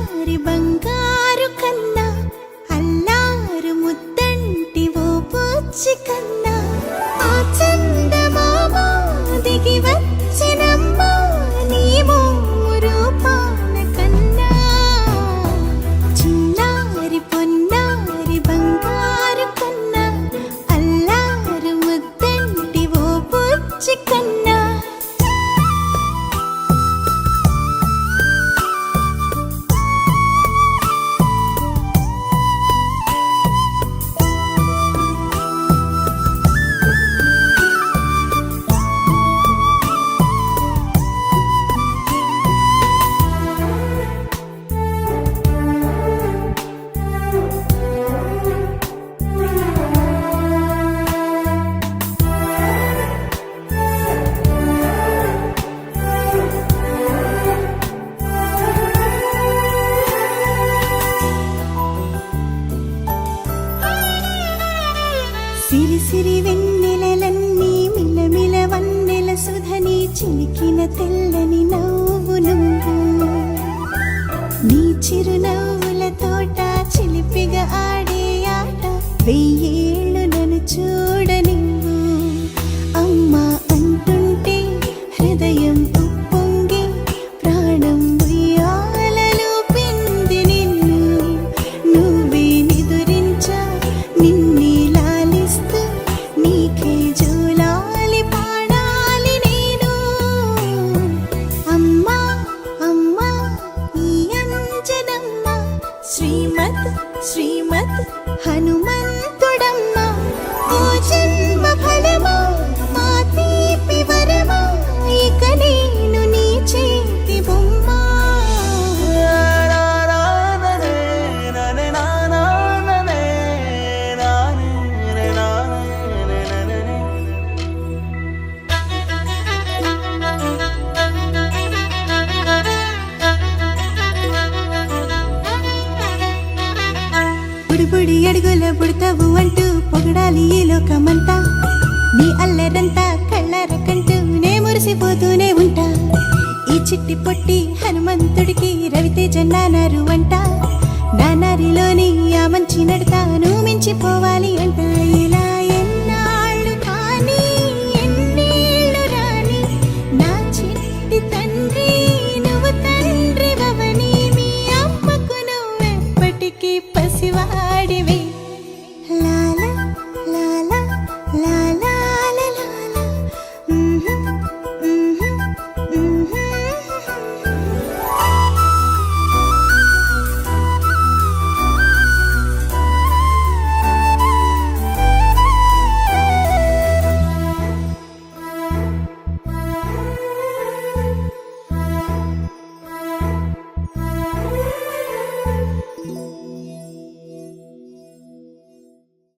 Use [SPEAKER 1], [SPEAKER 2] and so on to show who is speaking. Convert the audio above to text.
[SPEAKER 1] చిన్నారి బంగారు కన్నా అల్లారు ముద్దంటి ఓ పూచి కన్నా ఆ చందమామ దిగి వచ్చినమ్మ నీ రూపాన కన్నా చిన్నారి పొన్నారి బంగారు కన్నా అల్లారు ముద్దంటి ఓ పూచి కన్నా సిరి సిరి వెన్నెలలన్నీ మిలమిల వన్నెల సుధని చిలికిన తెల్లని నవ్వు నువ్వు నీ చిరునవ్వుల తోట చిలిపిగా ఆడే ఆట వెయ్యేళ్ళు నన్ను చూడ నువ్వు అమ్మా అంటుంటే హృదయం ఉప్పొంగి ప్రాణం ఉయ్యాలలో పిండి నిన్ను నువ్వే నిదురించా నిన్నే నీకే జూలాలి పాడాలి నేను అమ్మా అమ్మా ఈ అంజనమ్మ శ్రీమత్ శ్రీమత్ హనుమంతుడమ్మ ఓ జన్మ ఫలమా మా తీపి వరమా ఇక నేను నీ చేతి బొమ్మ బుడి అడుగుల పుడతావు అంటూ పొగడాలి ఈ లోకమంతా నీ అల్లరంతా కళ్ళరకంటూ నే మురిసిపోతూనే ఉంటా ఈ చిట్టి పొట్టి హనుమంతుడికి రవితేజ నానారు అంట నానారిలోని ఆ మంచి నడతా నువ్వు మించిపోవాలి